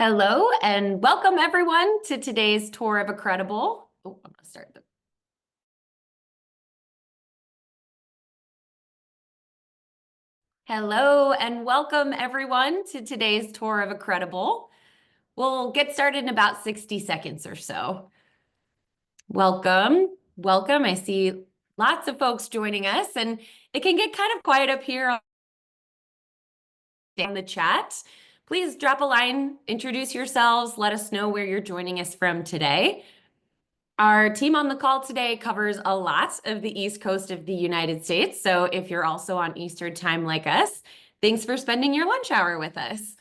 Hello and welcome everyone to today's tour of Accredible. Oh, I'm gonna start the Hello and welcome everyone to today's tour of Accredible. We'll get started in about 60 seconds or so. Welcome, welcome. I see lots of folks joining us, and it can get kind of quiet up here on the chat. Please drop a line, introduce yourselves, let us know where you're joining us from today. Our team on the call today covers a lot of the East Coast of the United States. So if you're also on Eastern time like us, thanks for spending your lunch hour with us.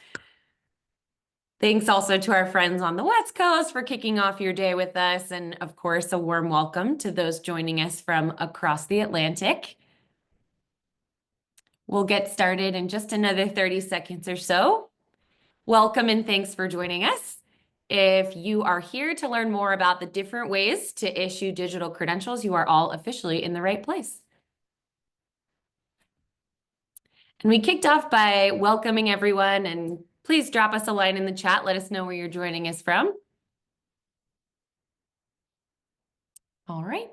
Thanks also to our friends on the West Coast for kicking off your day with us. And of course, a warm welcome to those joining us from across the Atlantic. We'll get started in just another 30 seconds or so. Welcome and thanks for joining us. If you are here to learn more about the different ways to issue digital credentials, you are all officially in the right place. And we kicked off by welcoming everyone, and please drop us a line in the chat. Let us know where you're joining us from. All right.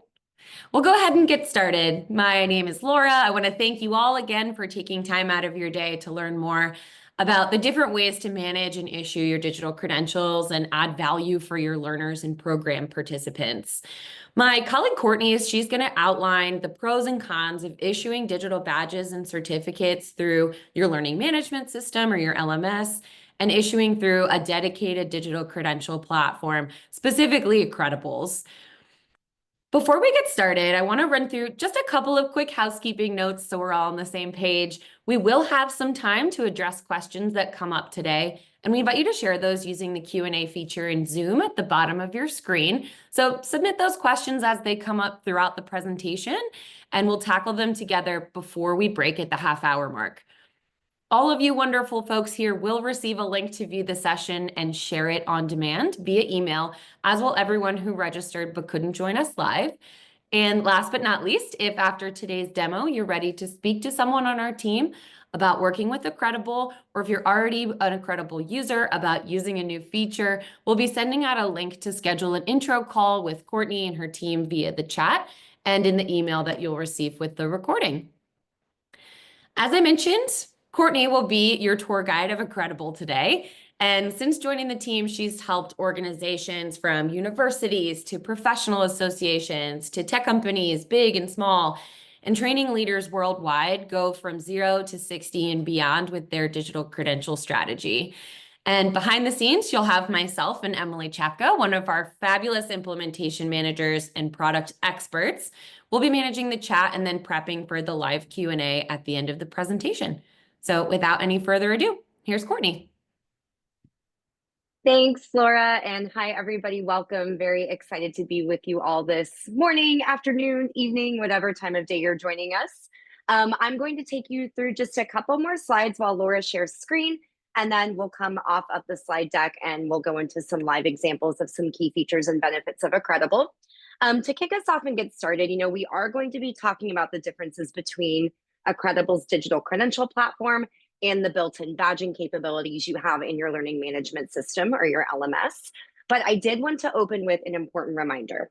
We'll go ahead and get started. My name is Laura. I want to thank you all again for taking time out of your day to learn more about the different ways to manage and issue your digital credentials and add value for your learners and program participants. My colleague Courtney, she's going to outline the pros and cons of issuing digital badges and certificates through your learning management system or your LMS, and issuing through a dedicated digital credential platform, specifically Accredibles. Before we get started, I want to run through just a couple of quick housekeeping notes so we're all on the same page. We will have some time to address questions that come up today, and we invite you to share those using the Q&A feature in Zoom at the bottom of your screen. So submit those questions as they come up throughout the presentation, and we'll tackle them together before we break at the half-hour mark. All of you wonderful folks here will receive a link to view the session and share it on demand via email, as will everyone who registered but couldn't join us live. And last but not least, if after today's demo, you're ready to speak to someone on our team about working with Accredible, or if you're already an Accredible user about using a new feature, we'll be sending out a link to schedule an intro call with Courtney and her team via the chat and in the email that you'll receive with the recording. As I mentioned, Courtney will be your tour guide of Accredible today. And since joining the team, she's helped organizations from universities to professional associations to tech companies, big and small, and training leaders worldwide go from 0 to 60 and beyond with their digital credential strategy. And behind the scenes, you'll have myself and Emily Chapka, one of our fabulous implementation managers and product experts. We'll be managing the chat and then prepping for the live Q&A at the end of the presentation. So without any further ado, here's Courtney. Thanks, Laura, and hi, everybody. Welcome. Very excited to be with you all this morning, afternoon, evening, whatever time of day you're joining us. I'm going to take you through just a couple more slides while Laura shares screen, and then we'll come off of the slide deck and we'll go into some live examples of some key features and benefits of Accredible. To kick us off and get started, we are going to be talking about the differences between Accredible's digital credential platform and the built-in badging capabilities you have in your learning management system or your LMS. But I did want to open with an important reminder.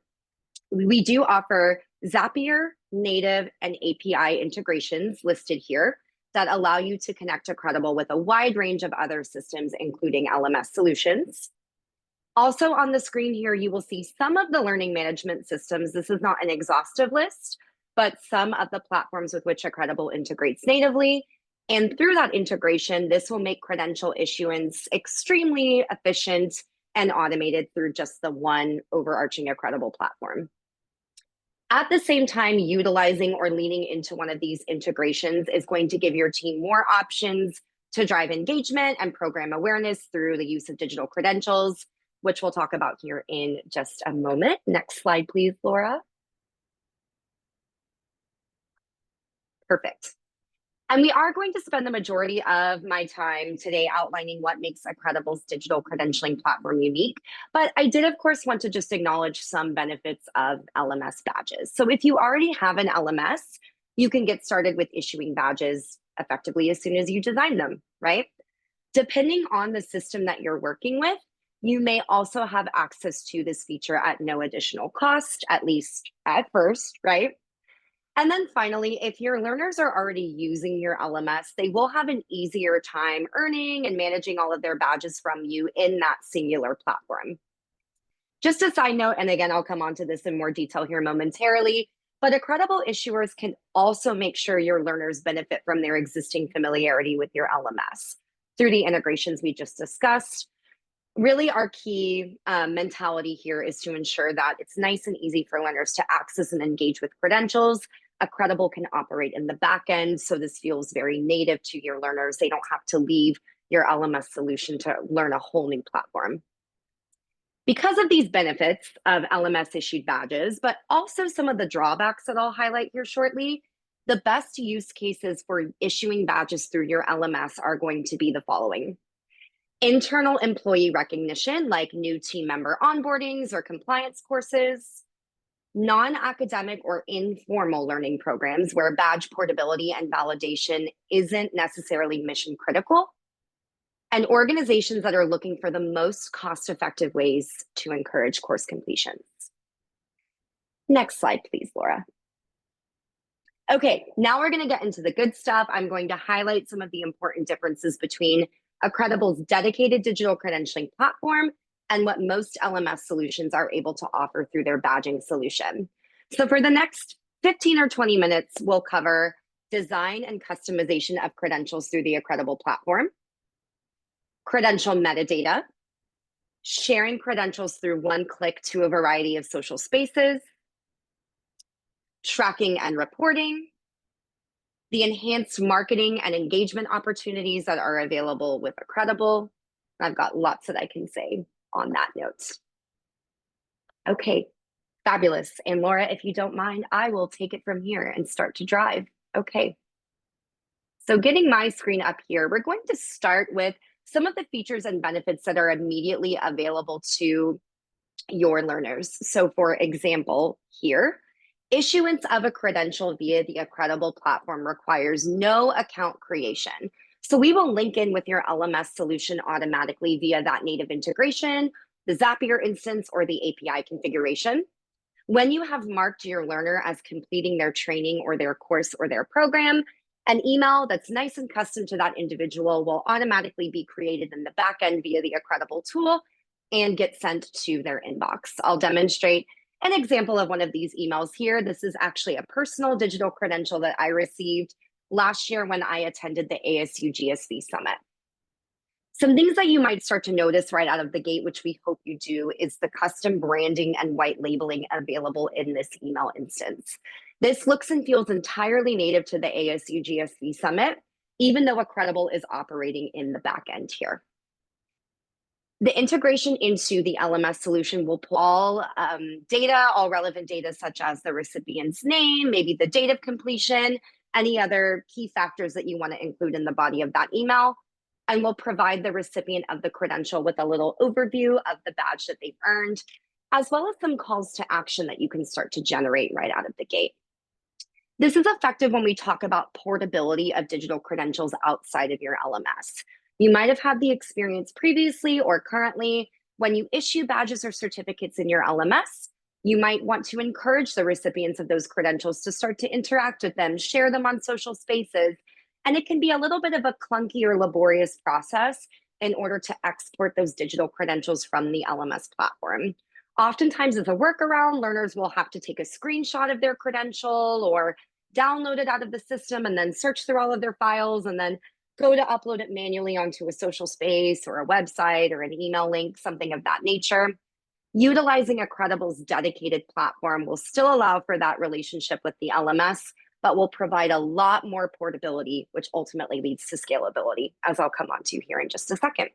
We do offer Zapier, native, and API integrations listed here that allow you to connect Accredible with a wide range of other systems, including LMS solutions. Also on the screen here, you will see some of the learning management systems. This is not an exhaustive list, but some of the platforms with which Accredible integrates natively. And through that integration, this will make credential issuance extremely efficient and automated through just the one overarching Accredible platform. At the same time, utilizing or leaning into one of these integrations is going to give your team more options to drive engagement and program awareness through the use of digital credentials, which we'll talk about here in just a moment. Next slide, please, Laura. Perfect. And we are going to spend the majority of my time today outlining what makes Accredible's digital credentialing platform unique. But I did, of course, want to just acknowledge some benefits of LMS badges. So if you already have an LMS, you can get started with issuing badges effectively as soon as you design them, right? Depending on the system that you're working with, you may also have access to this feature at no additional cost, at least at first, right? And then finally, if your learners are already using your LMS, they will have an easier time earning and managing all of their badges from you in that singular platform. Just a side note, and again, I'll come on to this in more detail here momentarily, but Accredible issuers can also make sure your learners benefit from their existing familiarity with your LMS through the integrations we just discussed. Really, our key mentality here is to ensure that it's nice and easy for learners to access and engage with credentials. Accredible can operate in the back end, so this feels very native to your learners. They don't have to leave your LMS solution to learn a whole new platform. Because of these benefits of LMS issued badges, but also some of the drawbacks that I'll highlight here shortly, the best use cases for issuing badges through your LMS are going to be the following. Internal employee recognition, like new team member onboardings or compliance courses, non-academic or informal learning programs where badge portability and validation isn't necessarily mission critical, and organizations that are looking for the most cost-effective ways to encourage course completions. Next slide, please, Laura. Okay, now we're going to get into the good stuff. I'm going to highlight some of the important differences between Accredible's dedicated digital credentialing platform and what most LMS solutions are able to offer through their badging solution. So for the next 15 or 20 minutes, we'll cover design and customization of credentials through the Accredible platform, credential metadata, sharing credentials through one click to a variety of social spaces, tracking and reporting, the enhanced marketing and engagement opportunities that are available with Accredible. I've got lots that I can say on that note. Okay, fabulous. And Laura, if you don't mind, I will take it from here and start to drive. Okay. So getting my screen up here, we're going to start with some of the features and benefits that are immediately available to your learners. So for example, here, issuance of a credential via the Accredible platform requires no account creation. So we will link in with your LMS solution automatically via that native integration, the Zapier instance, or the API configuration. When you have marked your learner as completing their training or their course or their program, an email that's nice and custom to that individual will automatically be created in the backend via the Accredible tool and get sent to their inbox. I'll demonstrate an example of one of these emails here. This is actually a personal digital credential that I received last year when I attended the ASU GSV Summit. Some things that you might start to notice right out of the gate, which we hope you do, is the custom branding and white labeling available in this email instance. This looks and feels entirely native to the ASU GSV Summit, even though Accredible is operating in the back end here. The integration into the LMS solution will pull all data, all relevant data, such as the recipient's name, maybe the date of completion, any other key factors that you want to include in the body of that email, and will provide the recipient of the credential with a little overview of the badge that they've earned, as well as some calls to action that you can start to generate right out of the gate. This is effective when we talk about portability of digital credentials outside of your LMS. You might have had the experience previously or currently when you issue badges or certificates in your LMS, you might want to encourage the recipients of those credentials to start to interact with them, share them on social spaces, and it can be a little bit of a clunky or laborious process in order to export those digital credentials from the LMS platform. Oftentimes as a workaround, learners will have to take a screenshot of their credential or download it out of the system and then search through all of their files and then go to upload it manually onto a social space or a website or an email link, something of that nature. Utilizing Accredible's dedicated platform will still allow for that relationship with the LMS, but will provide a lot more portability, which ultimately leads to scalability, as I'll come on to here in just a second.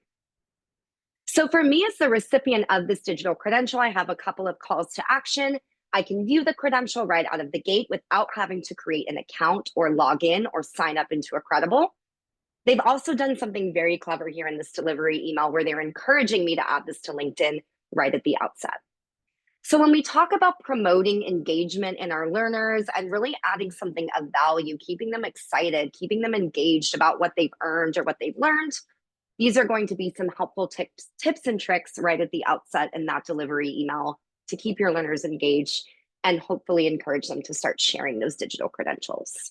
So for me as the recipient of this digital credential, I have a couple of calls to action. I can view the credential right out of the gate without having to create an account or log in or sign up into Accredible. They've also done something very clever here in this delivery email where they're encouraging me to add this to LinkedIn right at the outset. So when we talk about promoting engagement in our learners and really adding something of value, keeping them excited, keeping them engaged about what they've earned or what they've learned, These are going to be some helpful tips and tricks right at the outset in that delivery email to keep your learners engaged and hopefully encourage them to start sharing those digital credentials.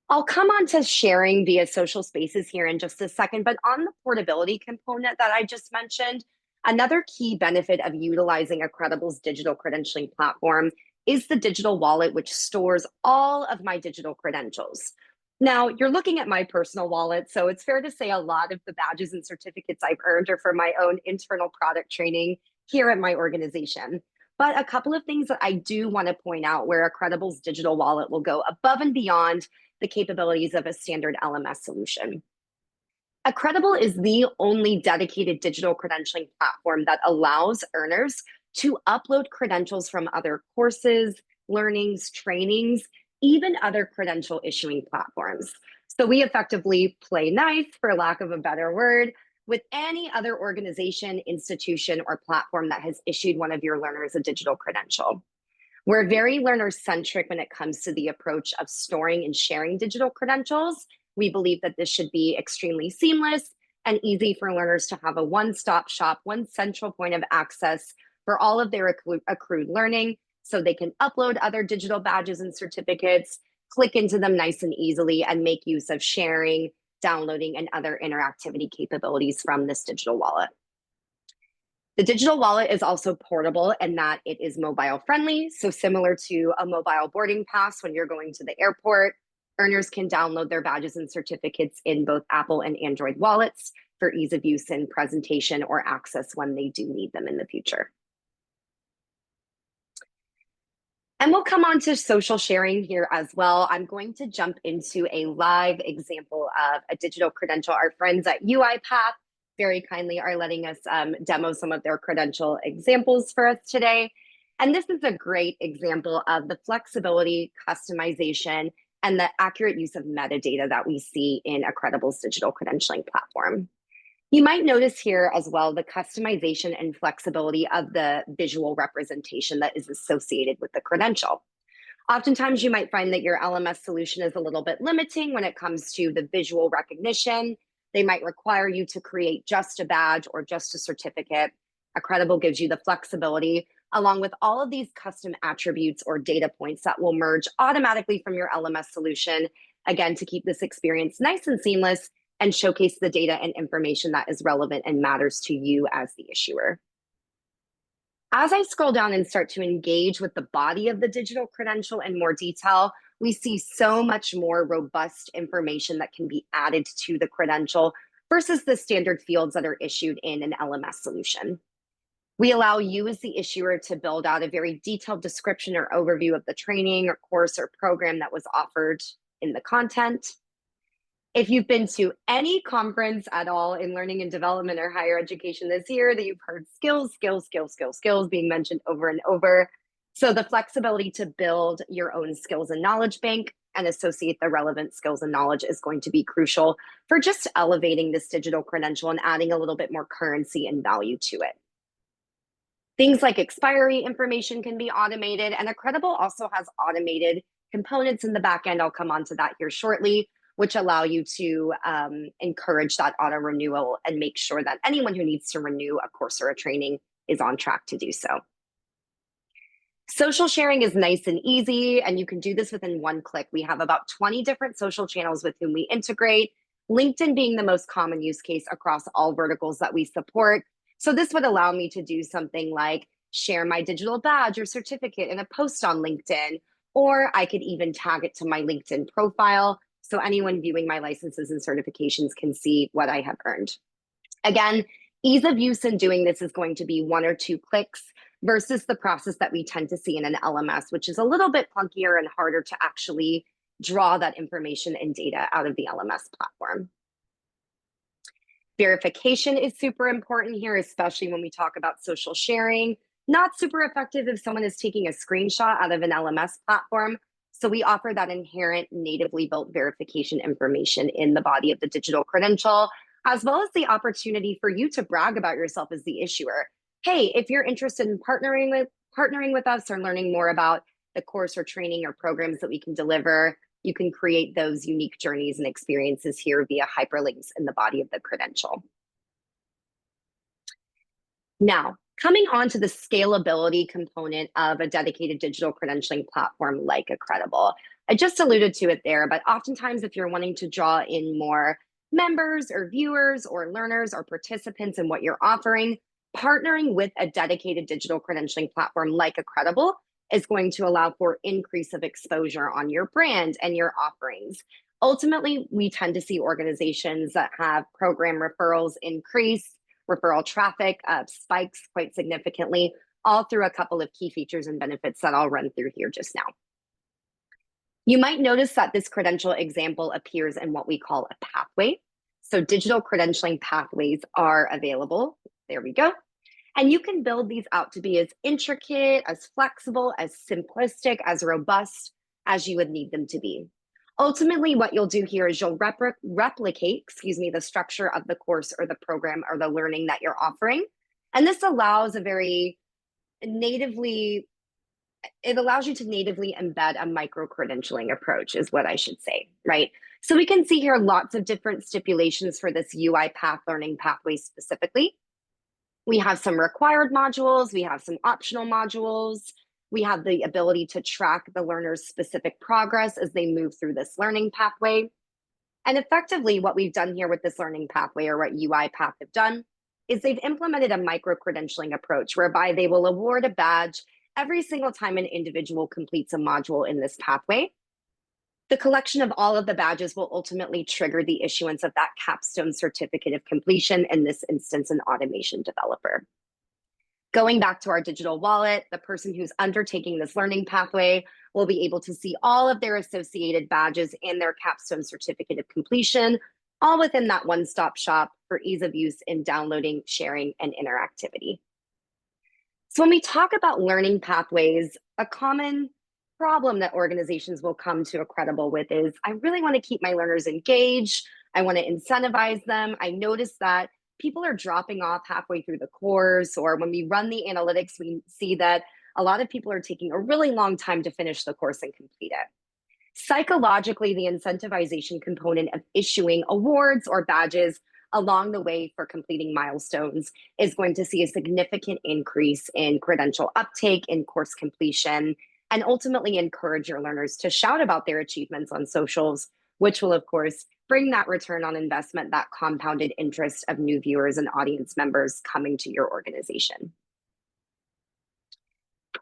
I'll come on to sharing via social spaces here in just a second, but on the portability component that I just mentioned, another key benefit of utilizing Accredible's digital credentialing platform is the digital wallet, which stores all of my digital credentials. Now, you're looking at my personal wallet, so it's fair to say a lot of the badges and certificates I've earned are for my own internal product training here at my organization. But a couple of things that I do want to point out where Accredible's digital wallet will go above and beyond the capabilities of a standard LMS solution. Accredible is the only dedicated digital credentialing platform that allows earners to upload credentials from other courses, learnings, trainings, even other credential issuing platforms. So we effectively play nice, for lack of a better word, with any other organization, institution, or platform that has issued one of your learners a digital credential. We're very learner-centric when it comes to the approach of storing and sharing digital credentials. We believe that this should be extremely seamless and easy for learners to have a one-stop shop, one central point of access for all of their accrued learning, so they can upload other digital badges and certificates, click into them nice and easily, and make use of sharing, downloading, and other interactivity capabilities from this digital wallet. The digital wallet is also portable in that it is mobile friendly. So similar to a mobile boarding pass when you're going to the airport, earners can download their badges and certificates in both Apple and Android wallets for ease of use in presentation or access when they do need them in the future. And we'll come on to social sharing here as well. I'm going to jump into a live example of a digital credential. Our friends at UiPath very kindly are letting us demo some of their credential examples for us today. And this is a great example of the flexibility, customization, and the accurate use of metadata that we see in Accredible's digital credentialing platform. You might notice here as well the customization and flexibility of the visual representation that is associated with the credential. Oftentimes, you might find that your LMS solution is a little bit limiting when it comes to the visual recognition. They might require you to create just a badge or just a certificate. Accredible gives you the flexibility, along with all of these custom attributes or data points that will merge automatically from your LMS solution, again, to keep this experience nice and seamless and showcase the data and information that is relevant and matters to you as the issuer. As I scroll down and start to engage with the body of the digital credential in more detail, we see so much more robust information that can be added to the credential versus the standard fields that are issued in an LMS solution. We allow you as the issuer to build out a very detailed description or overview of the training or course or program that was offered in the content. If you've been to any conference at all in learning and development or higher education this year, that you've heard skills being mentioned over and over. So the flexibility to build your own skills and knowledge bank and associate the relevant skills and knowledge is going to be crucial for just elevating this digital credential and adding a little bit more currency and value to it. Things like expiry information can be automated, and Accredible also has automated components in the back end. I'll come on to that here shortly, which allow you to encourage that auto renewal and make sure that anyone who needs to renew a course or a training is on track to do so. Social sharing is nice and easy, and you can do this within one click. We have about 20 different social channels with whom we integrate, LinkedIn being the most common use case across all verticals that we support. So this would allow me to do something like share my digital badge or certificate in a post on LinkedIn, or I could even tag it to my LinkedIn profile so anyone viewing my licenses and certifications can see what I have earned. Again, ease of use in doing this is going to be 1 or 2 clicks versus the process that we tend to see in an LMS, which is a little bit clunkier and harder to actually draw that information and data out of the LMS platform. Verification is super important here, especially when we talk about social sharing. Not super effective if someone is taking a screenshot out of an LMS platform. So we offer that inherent natively built verification information in the body of the digital credential, as well as the opportunity for you to brag about yourself as the issuer. Hey, if you're interested in partnering with us or learning more about the course or training or programs that we can deliver, you can create those unique journeys and experiences here via hyperlinks in the body of the credential. Now, coming on to the scalability component of a dedicated digital credentialing platform like Accredible. I just alluded to it there, but oftentimes if you're wanting to draw in more members or viewers or learners or participants in what you're offering, partnering with a dedicated digital credentialing platform like Accredible is going to allow for increase of exposure on your brand and your offerings. Ultimately, we tend to see organizations that have program referrals increase, referral traffic spikes quite significantly, all through a couple of key features and benefits that I'll run through here just now. You might notice that this credential example appears in what we call a pathway. So digital credentialing pathways are available. There we go. And you can build these out to be as intricate, as flexible, as simplistic, as robust as you would need them to be. Ultimately, what you'll do here is you'll replicate, the structure of the course or the program or the learning that you're offering. And this allows it allows you to natively embed a micro-credentialing approach is what I should say, right? So we can see here lots of different stipulations for this UiPath learning pathway specifically. We have some required modules, we have some optional modules, we have the ability to track the learner's specific progress as they move through this learning pathway. And effectively, what we've done here with this learning pathway, or what UiPath have done, is they've implemented a micro-credentialing approach whereby they will award a badge every single time an individual completes a module in this pathway. The collection of all of the badges will ultimately trigger the issuance of that capstone certificate of completion, in this instance, an automation developer. Going back to our digital wallet, the person who's undertaking this learning pathway will be able to see all of their associated badges and their capstone certificate of completion, all within that one-stop shop for ease of use in downloading, sharing, and interactivity. So when we talk about learning pathways, a common problem that organizations will come to Accredible with is, I really want to keep my learners engaged. I want to incentivize them. I notice that people are dropping off halfway through the course, or when we run the analytics, we see that a lot of people are taking a really long time to finish the course and complete it. Psychologically, the incentivization component of issuing awards or badges along the way for completing milestones is going to see a significant increase in credential uptake, in course completion, and ultimately encourage your learners to shout about their achievements on socials, which will, of course, bring that return on investment, that compounded interest of new viewers and audience members coming to your organization.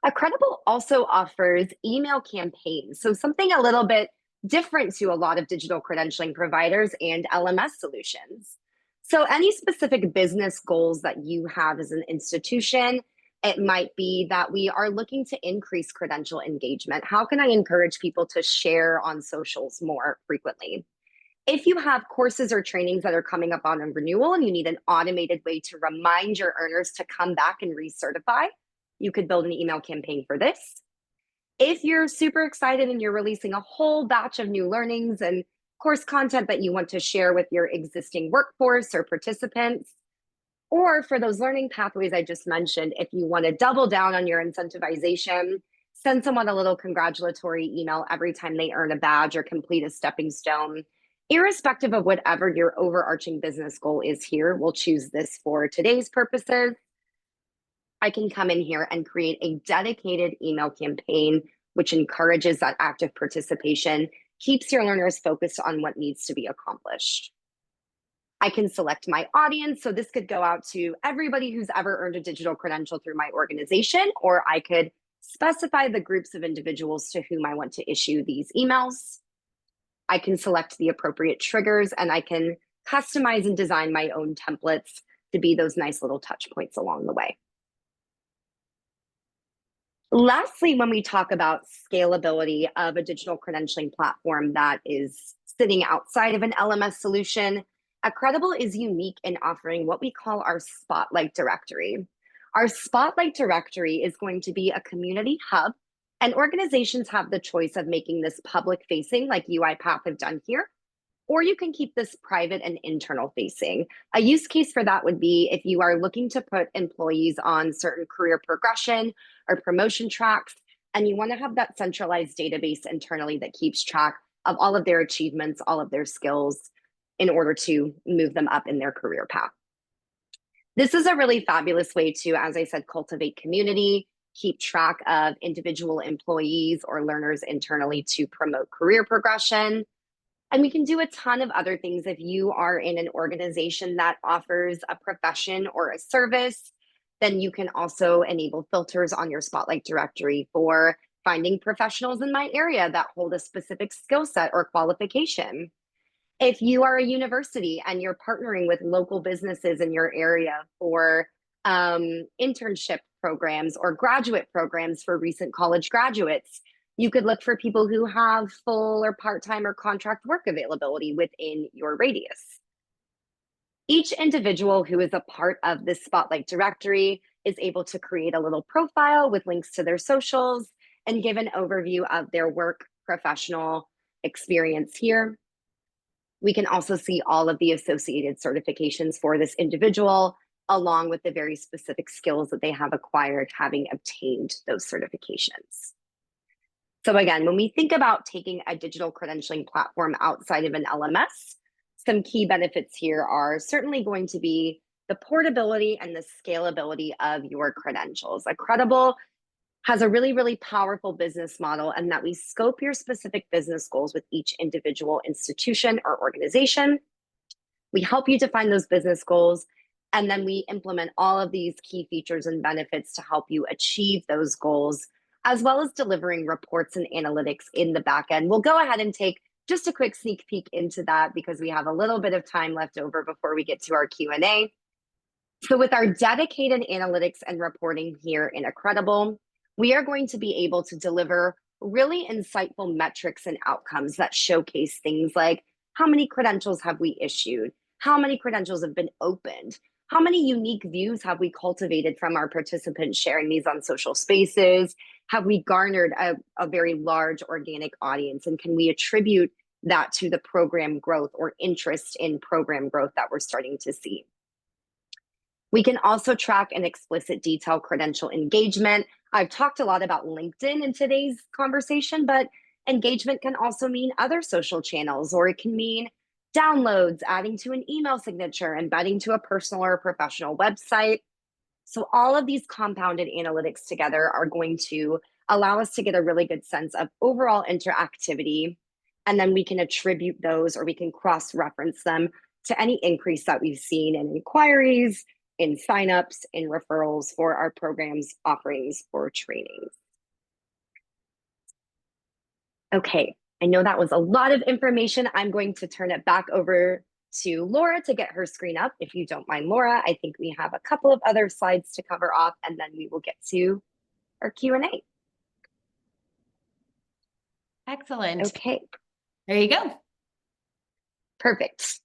Accredible also offers email campaigns, so something a little bit different to a lot of digital credentialing providers and LMS solutions. So any specific business goals that you have as an institution, it might be that we are looking to increase credential engagement. How can I encourage people to share on socials more frequently? If you have courses or trainings that are coming up on a renewal and you need an automated way to remind your earners to come back and recertify, you could build an email campaign for this. If you're super excited and you're releasing a whole batch of new learnings and course content that you want to share with your existing workforce or participants, or for those learning pathways I just mentioned, if you want to double down on your incentivization, send someone a little congratulatory email every time they earn a badge or complete a stepping stone. Irrespective of whatever your overarching business goal is here, we'll choose this for today's purposes. I can come in here and create a dedicated email campaign, which encourages that active participation, keeps your learners focused on what needs to be accomplished. I can select my audience. So this could go out to everybody who's ever earned a digital credential through my organization, or I could specify the groups of individuals to whom I want to issue these emails. I can select the appropriate triggers, and I can customize and design my own templates to be those nice little touch points along the way. Lastly, when we talk about scalability of a digital credentialing platform that is sitting outside of an LMS solution, Accredible is unique in offering what we call our Spotlight Directory. Our Spotlight Directory is going to be a community hub, and organizations have the choice of making this public facing like UiPath have done here, or you can keep this private and internal facing. A use case for that would be if you are looking to put employees on certain career progression or promotion tracks, and you want to have that centralized database internally that keeps track of all of their achievements, all of their skills in order to move them up in their career path. This is a really fabulous way to, as I said, cultivate community, keep track of individual employees or learners internally to promote career progression. And we can do a ton of other things if you are in an organization that offers a profession or a service. Then you can also enable filters on your Spotlight directory for finding professionals in my area that hold a specific skill set or qualification. If you are a university and you're partnering with local businesses in your area for internship programs or graduate programs for recent college graduates, you could look for people who have full or part-time or contract work availability within your radius. Each individual who is a part of this Spotlight directory is able to create a little profile with links to their socials and give an overview of their work professional experience here. We can also see all of the associated certifications for this individual, along with the very specific skills that they have acquired having obtained those certifications. So again, when we think about taking a digital credentialing platform outside of an LMS, some key benefits here are certainly going to be the portability and the scalability of your credentials. Accredible has a really, really powerful business model, and that we scope your specific business goals with each individual institution or organization. We help you define those business goals, and then we implement all of these key features and benefits to help you achieve those goals, as well as delivering reports and analytics in the back end. We'll go ahead and take just a quick sneak peek into that because we have a little bit of time left over before we get to our Q&A. So with our dedicated analytics and reporting here in Accredible, we are going to be able to deliver really insightful metrics and outcomes that showcase things like how many credentials have we issued, how many credentials have been opened, how many unique views have we cultivated from our participants sharing these on social spaces, have we garnered a very large organic audience, and can we attribute that to the program growth or interest in program growth that we're starting to see. We can also track in explicit detail credential engagement. I've talked a lot about LinkedIn in today's conversation, but engagement can also mean other social channels, or it can mean downloads, adding to an email signature, embedding to a personal or professional website. So all of these compounded analytics together are going to allow us to get a really good sense of overall interactivity. And then we can attribute those, or we can cross-reference them to any increase that we've seen in inquiries, in signups, in referrals for our programs, offerings, or trainings. Okay, I know that was a lot of information. I'm going to turn it back over to Laura to get her screen up. If you don't mind, Laura, I think we have a couple of other slides to cover off, and then we will get to our Q&A. Excellent. Okay. There you go. Perfect.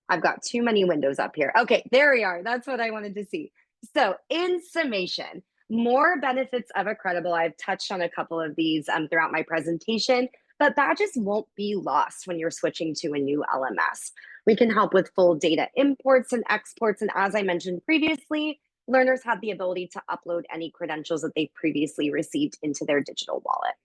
I've got too many windows up here. Okay, there we are. That's what I wanted to see. So in summation, more benefits of Accredible. I've touched on a couple of these throughout my presentation, but badges won't be lost when you're switching to a new LMS. We can help with full data imports and exports. And as I mentioned previously, learners have the ability to upload any credentials that they've previously received into their digital wallet.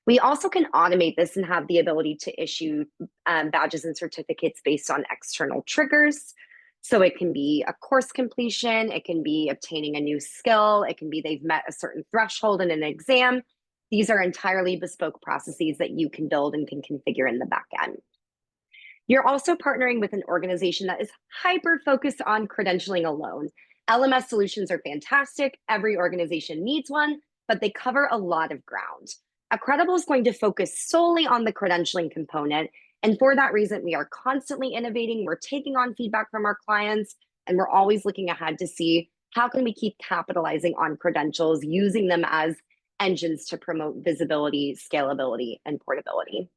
We also can automate this and have the ability to issue badges and certificates based on external triggers. So it can be a course completion, it can be obtaining a new skill, it can be they've met a certain threshold in an exam. These are entirely bespoke processes that you can build and can configure in the back end. You're also partnering with an organization that is hyper-focused on credentialing alone. LMS solutions are fantastic. Every organization needs one, but they cover a lot of ground. Accredible is going to focus solely on the credentialing component. And for that reason, we are constantly innovating. We're taking on feedback from our clients, and we're always looking ahead to see how can we keep capitalizing on credentials, using them as engines to promote visibility, scalability, and portability.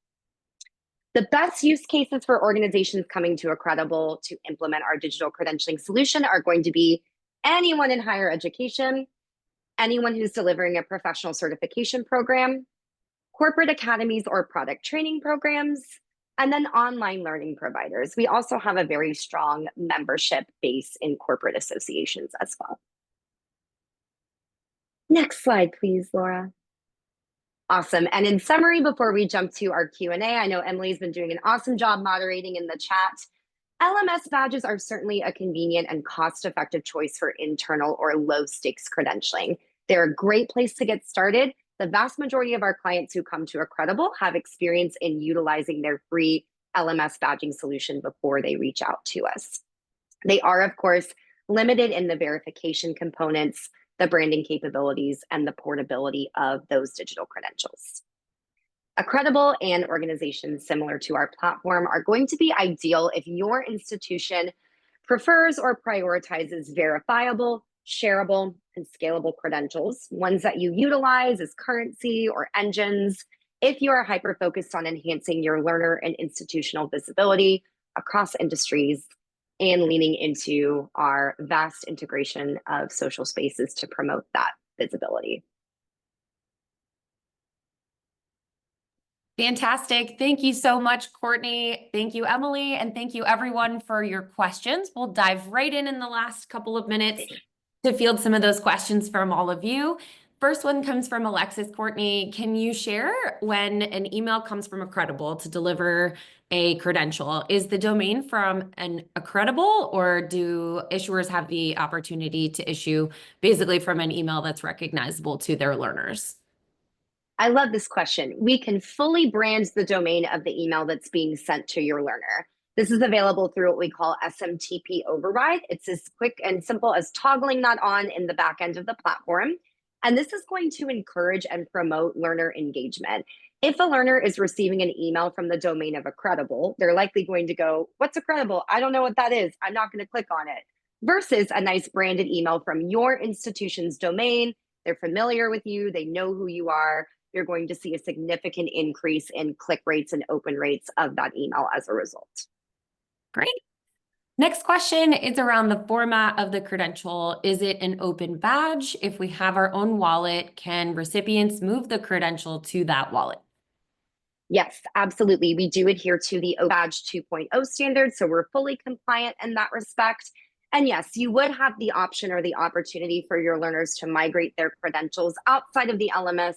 The best use cases for organizations coming to Accredible to implement our digital credentialing solution are going to be anyone in higher education, anyone who's delivering a professional certification program, corporate academies or product training programs, and then online learning providers. We also have a very strong membership base in corporate associations as well. Next slide, please, Laura. Awesome. And in summary, before we jump to our Q&A, I know Emily's been doing an awesome job moderating in the chat. LMS badges are certainly a convenient and cost-effective choice for internal or low-stakes credentialing. They're a great place to get started. The vast majority of our clients who come to Accredible have experience in utilizing their free LMS badging solution before they reach out to us. They are, of course, limited in the verification components, the branding capabilities, and the portability of those digital credentials. Accredible and organizations similar to our platform are going to be ideal if your institution prefers or prioritizes verifiable, shareable, and scalable credentials, ones that you utilize as currency or engines. If you are hyper-focused on enhancing your learner and institutional visibility across industries and leaning into our vast integration of social spaces to promote that visibility. Fantastic. Thank you so much, Courtney. Thank you, Emily. And thank you, everyone, for your questions. We'll dive right in the last couple of minutes to field some of those questions from all of you. First one comes from Alexis. Courtney, can you share when an email comes from Accredible to deliver a credential? Is the domain from an Accredible, or do issuers have the opportunity to issue basically from an email that's recognizable to their learners? I love this question. We can fully brand the domain of the email that's being sent to your learner. This is available through what we call SMTP override. It's as quick and simple as toggling that on in the back end of the platform. And this is going to encourage and promote learner engagement. If a learner is receiving an email from the domain of Accredible, they're likely going to go, "What's Accredible? I don't know what that is. I'm not going to click on it." Versus a nice branded email from your institution's domain. They're familiar with you. They know who you are. You're going to see a significant increase in click rates and open rates of that email as a result. Great. Next question is around the format of the credential. Is it an open badge? If we have our own wallet, can recipients move the credential to that wallet? Yes, absolutely. We do adhere to the Badge 2.0 standard, so we're fully compliant in that respect. And yes, you would have the option or the opportunity for your learners to migrate their credentials outside of the LMS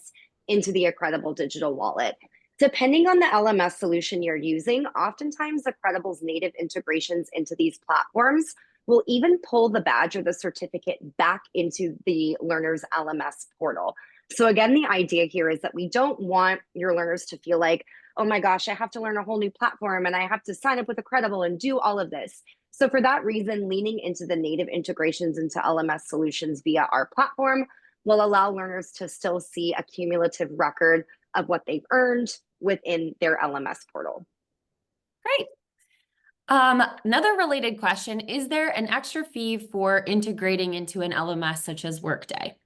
into the Accredible digital wallet. Depending on the LMS solution you're using, oftentimes Accredible's native integrations into these platforms will even pull the badge or the certificate back into the learner's LMS portal. So again, the idea here is that we don't want your learners to feel like, oh my gosh, I have to learn a whole new platform and I have to sign up with Accredible and do all of this. So for that reason, leaning into the native integrations into LMS solutions via our platform will allow learners to still see a cumulative record of what they've earned within their LMS portal. Great. Another related question, is there an extra fee for integrating into an LMS such as Workday?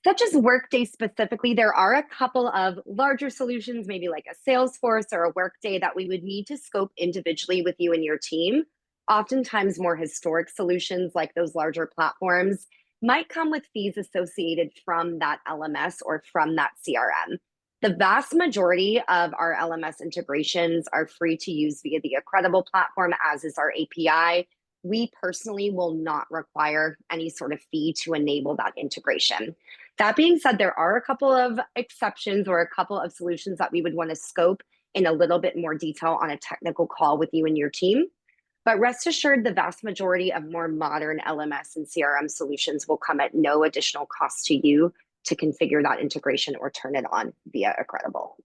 Such as Workday specifically, there are a couple of larger solutions, maybe like a Salesforce or a Workday, that we would need to scope individually with you and your team. Oftentimes more historic solutions like those larger platforms might come with fees associated from that LMS or from that CRM. The vast majority of our LMS integrations are free to use via the Accredible platform, as is our API. We personally will not require any sort of fee to enable that integration. That being said, there are a couple of exceptions or a couple of solutions that we would want to scope in a little bit more detail on a technical call with you and your team. But rest assured, the vast majority of more modern LMS and CRM solutions will come at no additional cost to you to configure that integration or turn it on via Accredible.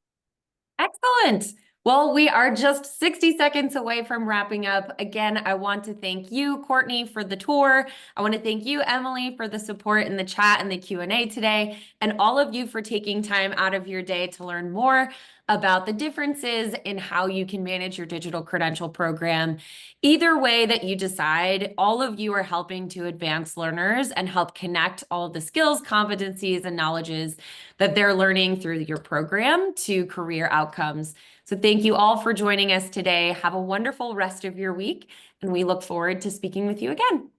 Excellent. Well, we are just 60 seconds away from wrapping up. Again, I want to thank you, Courtney, for the tour. I want to thank you, Emily, for the support in the chat and the Q&A today, and all of you for taking time out of your day to learn more about the differences in how you can manage your digital credential program. Either way that you decide, all of you are helping to advance learners and help connect all of the skills, competencies, and knowledges that they're learning through your program to career outcomes. So thank you all for joining us today. Have a wonderful rest of your week, and we look forward to speaking with you again.